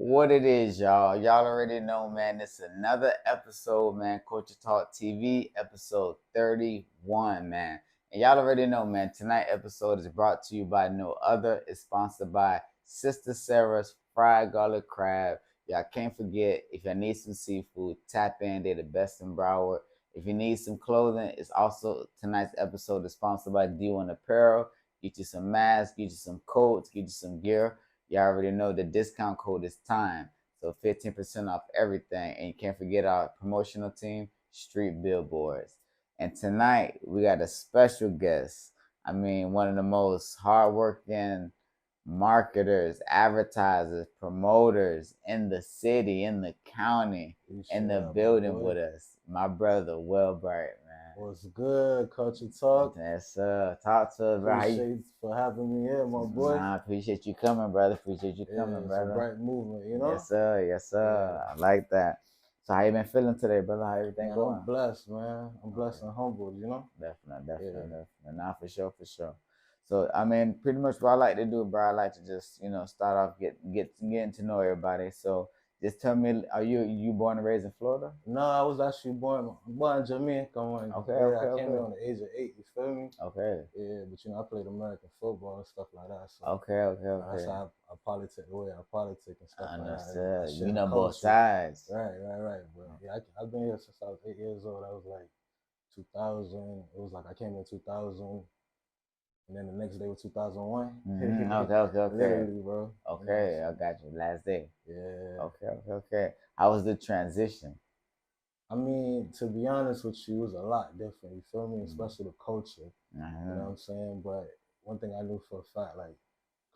What it is, y'all. Y'all already know, man. It's another episode, man. Culture Talk TV, episode 31, man. And y'all already know, man. Tonight episode is brought to you by no other. It's sponsored by Sister Sarah's Fried Garlic Crab. Y'all can't forget, if you need some seafood, tap in. They're the best in Broward. If you need some clothing, it's also tonight's episode is sponsored by D1 Apparel. Get you some masks, get you some coats, get you some gear. Y'all already know the discount code is TIME. So 15% off everything. And you can't forget our promotional team, Street Billboards. And tonight we got a special guest. I mean, one of the most hardworking marketers, advertisers, promoters in the city, in the county, in the building with us. My brother, Will Bright, man. What's good, Culture Talk? Yes, sir. Talk to us, bro. Appreciate you for having me here, my boy. Nah, I appreciate you coming, brother. Appreciate you coming, It's brother. a bright movement, you know? Yes, sir. Yes, sir. I like that. So how you been feeling today, brother? How everything Man, going? I'm blessed, man. I'm blessed and humbled, you know? Definitely. Nah, for sure. So I mean, pretty much what I like to do, bro. I like to just start off getting to know everybody. So just tell me, are you born and raised in Florida? No, I was actually born in Jamaica. Okay. I came here on the age of 8, you feel me? Okay. Yeah, but I played American football and stuff like that. So Okay. that's how I politic the way I politic and stuff like Understood. that. You know both sides. Right. But yeah, I've been here since I was 8 years old. I was like 2000. It was like I came in 2000. And then the next day was 2001. Okay. Literally, bro. Okay, I got you. Last day. Yeah. Okay. How was the transition? I mean, to be honest with you, it was a lot different. You feel me? Especially the culture. You know what I'm saying? But one thing I knew for a fact, like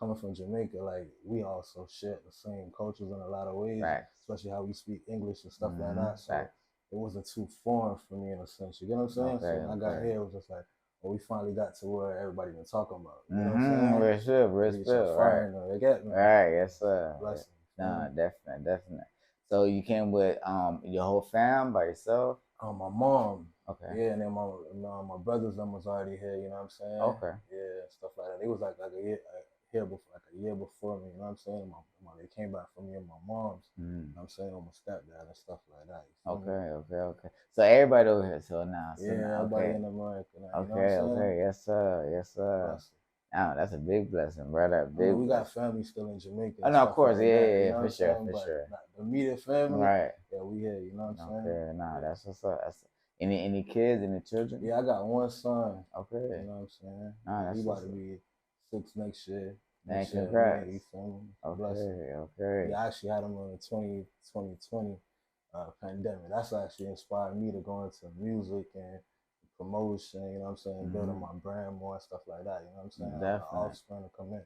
coming from Jamaica, like we also share the same cultures in a lot of ways. Facts. Especially how we speak English and stuff like that. So Facts. it wasn't too foreign for me in a sense. You get what I'm saying? Okay, so when I got here, it was just like, we finally got to where everybody been talking about. You know what I'm saying? Respect, right? They get me. Right, yes, sir. Blessing. Nah, definitely. So you came with your whole fam by yourself? My mom. Okay. Yeah, and then my brothers them was already here. You know what I'm saying? Okay. Yeah, stuff like that. They was like a year before me. You know what I'm saying? They came back from me and my mom's. You know what I'm saying? On my stepdad and stuff like that. Okay. So everybody over here. So now. Everybody in America now. Okay. Yes, sir. Oh, that's a big blessing, brother. We got family still in Jamaica. Oh, no, of course, like yeah, for sure. The immediate family, right? Yeah, we here. You know what I'm saying? Okay, nah, that's what's up. Any kids, any children? Yeah, I got one son. Okay. You know what I'm saying? Nah, he about to be 6 next year. Man, congrats. You feel me? Okay. Yeah, I actually had him on the 2020 pandemic. That's actually inspired me to go into music and promotion, you know what I'm saying, building my brand more and stuff like that, you know what I'm saying? Definitely. Offspring to come in.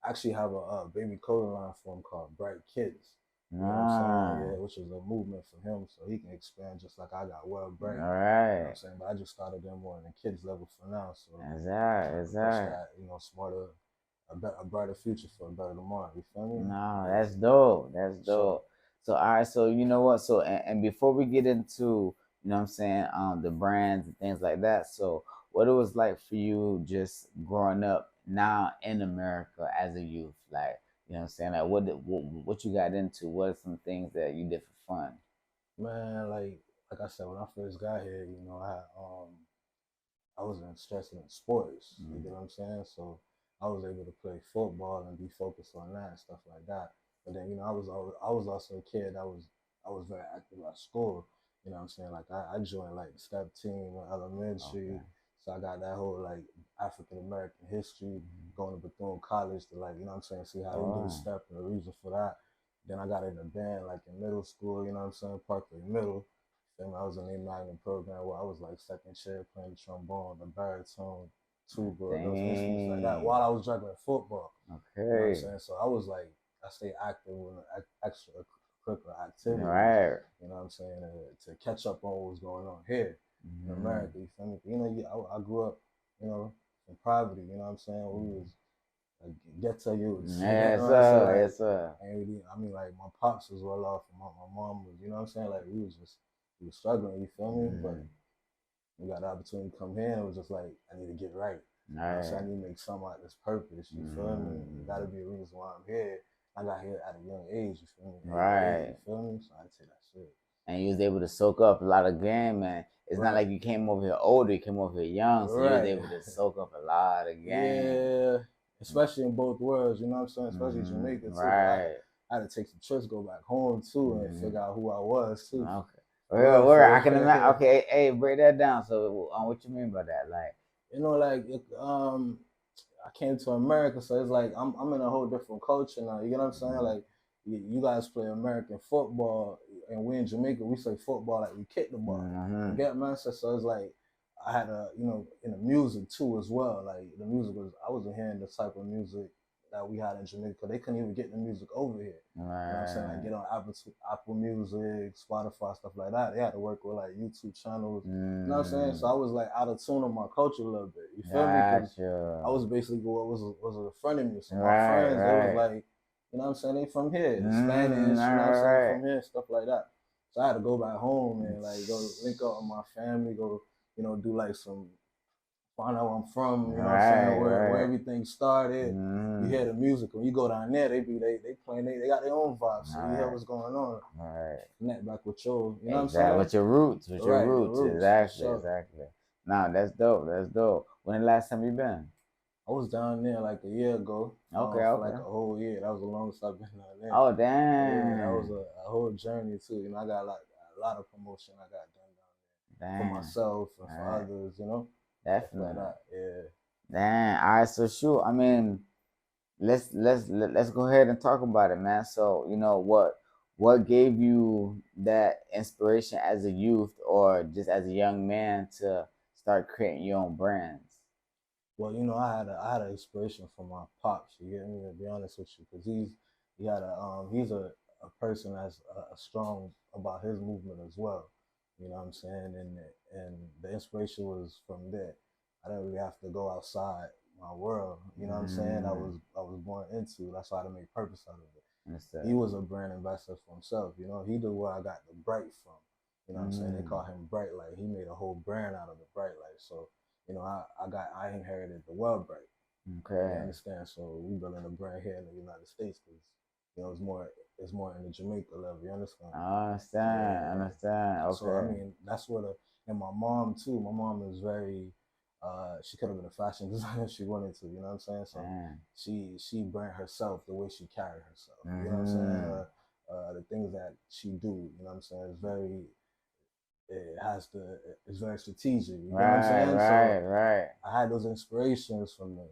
I actually have a baby clothing line for him called Bright Kids. You know what I'm saying? Yeah, which is a movement for him so he can expand just like I got well bright. All right. You know what I'm saying? But I just started them more in the kids level for now. So exactly. That, smarter, a brighter future for a better tomorrow. You feel me? No, that's dope. So all right, so you know what? So and before we get into, you know what I'm saying, the brands and things like that, so what it was like for you just growing up now in America as a youth, like, you know what I'm saying, like what you got into, what are some things that you did for fun? Man, like I said, when I first got here, I was interested in sports. You get what I'm saying? So I was able to play football and be focused on that and stuff like that. But then, I was also a kid that I was very active at school. You know what I'm saying? Like I joined like the step team in elementary. Okay. So I got that whole like African American history going to Bethune College to, like, you know what I'm saying, see how they do step and the reason for that. Then I got in the band like in middle school, you know what I'm saying, Parkway Middle. Then I was in the Magnum program where I was like second chair playing the trombone, the baritone, tuba, those instruments like that while I was juggling football. Okay. You know what I'm saying? So I was like, I stayed active with extracurricular activity. Right. You know what I'm saying? To catch up on what was going on here in America. You feel me? I grew up, in poverty. You know what I'm saying? We was like ghetto youths. Yes, sir. And I mean, like my pops was well off, and my mom was. You know what I'm saying? Like we was struggling. You feel me? But we got the opportunity to come here. And it was just like, I need to get right. So I need to make something out of this purpose. You feel me? It got to be a reason why I'm here. I got here at a young age, you feel me? 8 8, you Right. feel me? So I'd say that's it. And you was able to soak up a lot of game, and it's not Right. like you came over here older, you came over here young, so you was Right. able to soak up a lot of game. Yeah. Especially in both worlds, you know what I'm saying? Especially Mm-hmm. Jamaica too, because Right. I had to take some trips, go back home too, and Mm-hmm. figure out who I was too. Okay. For real, Where I for can imagine. real. Okay, hey, break that down. So, what you mean by that? Like, You know, like I came to America, so it's like I'm in a whole different culture now. You get what I'm saying? mm-hmm. Like you guys play American football, and we in Jamaica we say football like we kick the ball. You Mm-hmm. get man? So it's like I had in the music too as well. Like the music was I wasn't hearing the type of music that we had in Jamaica. They couldn't even get the music over here. You know what I'm saying? Like Right. get on Apple Music, Spotify, stuff like that. They had to work with like YouTube channels. You know what I'm saying? So Mm. I was like out of tune on my culture a little bit. You feel me? Because I Gotcha. was basically what was a friend of me. So my Right. friends, they was Right. like, you know what I'm saying? They from here, the Mm. Spanish, All you know what I'm saying? right. From here, stuff like that. So I had to go back home and like go link up with my family, go, do like some find out where I'm from, you know what I'm saying, Right. where Right. everything started. You Mm. hear the music. When you go down there, they playing they got their own vibe. All So you hear right. what's going on. All right. Connect back with your, you know what I'm Exactly. saying? With your roots. With your Right, your roots. roots for Exactly. sure. Exactly. Nah, that's dope. That's dope. When the last time you been? I was down there like a year ago, Okay. for like Okay. a whole year. That was the longest I've been down there. Oh, Yeah, that was damn. a whole journey too. I got a lot of promotion I got done down there for Damn. myself and All for right. others, stuff like Definitely. that. Yeah. Damn. All right. So, sure. I mean, let's go ahead and talk about it, man. So, what gave you that inspiration as a youth or just as a young man to start creating your own brands? Well, I had an inspiration from my pops. You get me? To be honest with you, because he's a person that's strong about his movement as well. You know what I'm saying? And the inspiration was from there. I didn't really have to go outside my world. You know what I'm saying? Mm, I was born into. That's why I had to make purpose out of it. that's He that. was a brand ambassador for himself. He knew where I got the Bright from. You know what I'm saying? They call Mm, him Bright Light. He made a whole brand out of the Bright Light. So I inherited the well bright. You okay. understand? So we building a brand here in the United States because it's more in the Jamaica level. You understand? I understand. I Yeah. understand. So I Okay. mean that's what and my mom too. My mom is very she could have been a fashion designer if she wanted to. You know what I'm saying? So Damn. she brand herself the way she carry herself. You know what I'm saying? Mm-hmm. The things that she do. You know what I'm saying? It's very strategic. You get what I'm Right, saying? right, So right. I had those inspirations from them.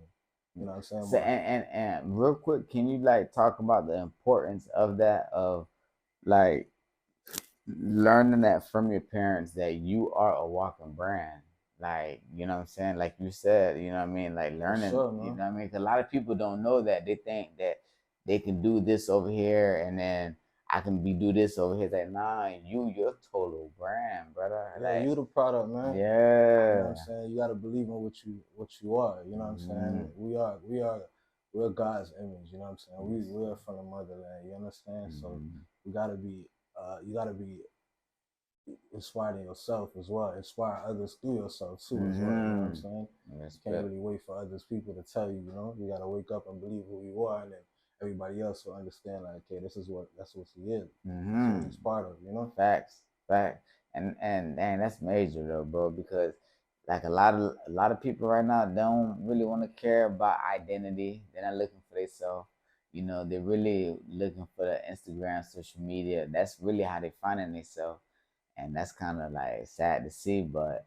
You know what I'm saying? So and real quick, can you like talk about the importance of that of like learning that from your parents that you are a walking brand? Like, you know what I'm saying? Like you said, you know what I mean? Like For learning, sure, you man. know what I mean? 'Cause a lot of people don't know that. They think that they can do this over here and then I can be do this over here. It's like, nah, your total brand, brother. Yeah, Like, you the product, man. You know what I'm yeah. saying? You gotta believe in what you are. You know what I'm saying? Mm-hmm. We're God's image. You know what I'm saying? Yes, We're sir. from the motherland. You understand? So Mm-hmm. we gotta be you gotta be inspired in yourself as well. Inspire others through yourself too as well. You know what I'm Mm-hmm. saying? You can't Respect. really wait for others people to tell you. You gotta wake up and believe who you are, and then everybody else will understand. Like, okay, that's what he is. That's what Mm-hmm. he's part of. You know? Facts, facts, and dang, that's major though, bro. Because like a lot of people right now don't really want to care about identity. They're not looking for themselves. They're really looking for the Instagram, social media. That's really how they finding themselves, and that's kind of like sad to see. But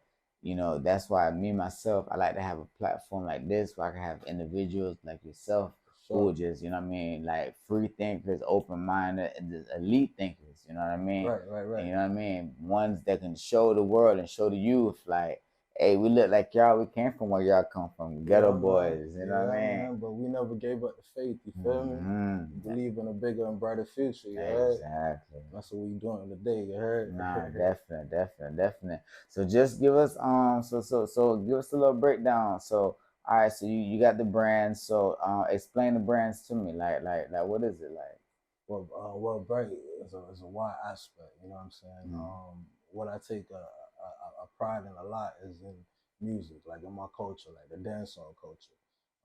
that's why me myself, I like to have a platform like this where I can have individuals like yourself For who sure. are just, what I mean, like free thinkers, open minded, and just elite thinkers, you know what I mean? Right, right, And right. you know what I mean? Ones that can show the world and show the youth, like, hey, we look like y'all, we came from where y'all come from, ghetto boys, you know what I Yeah, mean? man. But we never gave up the faith. You feel me? We Mm-hmm. believe in a bigger and brighter future. You heard? Exactly. That's what we doing today. You heard? Nah, definitely, definitely, definitely. So just give us so give us a little breakdown. So all right, so you got the brands. So explain the brands to me. Like what is it like? Well, bright is a wide aspect. You know what I'm saying? Mm. What I take a pride in a lot is in music, like in my culture, like the dancehall culture.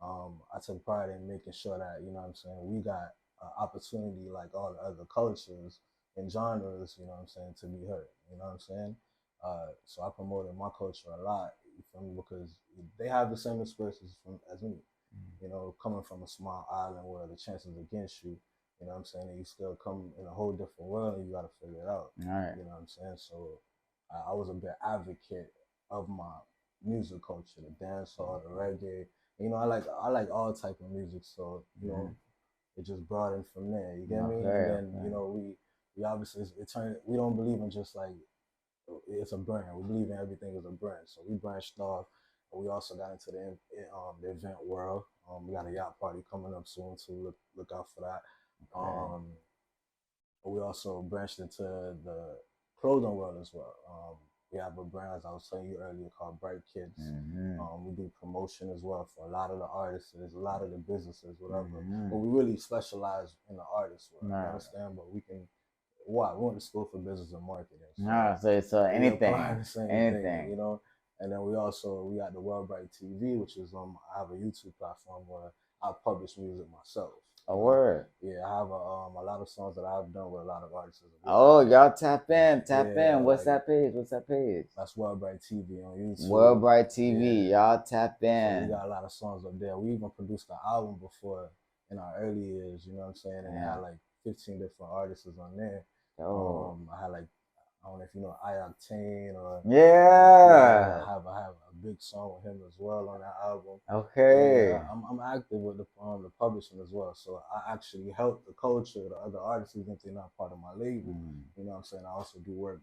I took pride in making sure that, you know what I'm saying, we got opportunity like all the other cultures and genres, you know what I'm saying, to be heard. You know what I'm saying? So I promoted my culture a lot, you feel me? Because they have the same experiences as me. You know, coming from a small island where the chances against you, you know what I'm saying, and you still come in a whole different world and you got to figure it out. All right. You know what I'm saying? So I was a big advocate of my music culture, the dancehall, the reggae. You know, I like all type of music, so you know, it just broadened from there. You get me? And Okay. then you know, we obviously it turned. We don't believe in just like it's a brand. We believe in everything as a brand. So we branched off. We also got into the event world. We got a yacht party coming up soon too. Look out for that. Okay. We also branched into the clothing world as well. We have a brand, as I was telling you earlier, called Bright Kids. Mm-hmm. We do promotion as well for a lot of the artists, a lot of the businesses, whatever. Mm-hmm. But we really specialize in the artist world. You understand? But we can. Why? We went to school for business and marketing. So it's anything, the same anything. thing, you know. And then we got the World Bright TV, which is I have a YouTube platform where I publish music myself. A word. Yeah, I have a lot of songs that I've done with a lot of artists as well. Oh, y'all tap in. Yeah, What's like, that page? What's that page? That's World Bright TV on YouTube. World Bright TV. Yeah. Y'all tap in. So we got a lot of songs up there. We even produced an album before in our early years, you know what I'm saying? And it had like 15 different artists on there. Oh. I had like, I don't know if you know I-Octane or yeah. I have a big song with him as well on that album. Okay. Yeah, I'm active with the publishing as well. So I actually help the culture, the other artists, even if they're not part of my label. You know what I'm saying? I also do work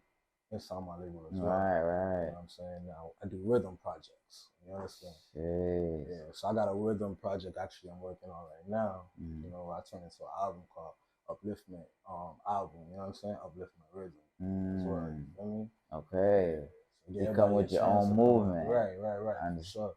inside my label as well. Right. You know what I'm saying? Now I do rhythm projects. You understand? Yeah. So I got a rhythm project actually I'm working on right now. You know, I turned into an album called Upliftment album. You know what I'm saying? Upliftment rhythm. As well. You feel me? Okay. Yeah. You come with your own movement. Right. Understood.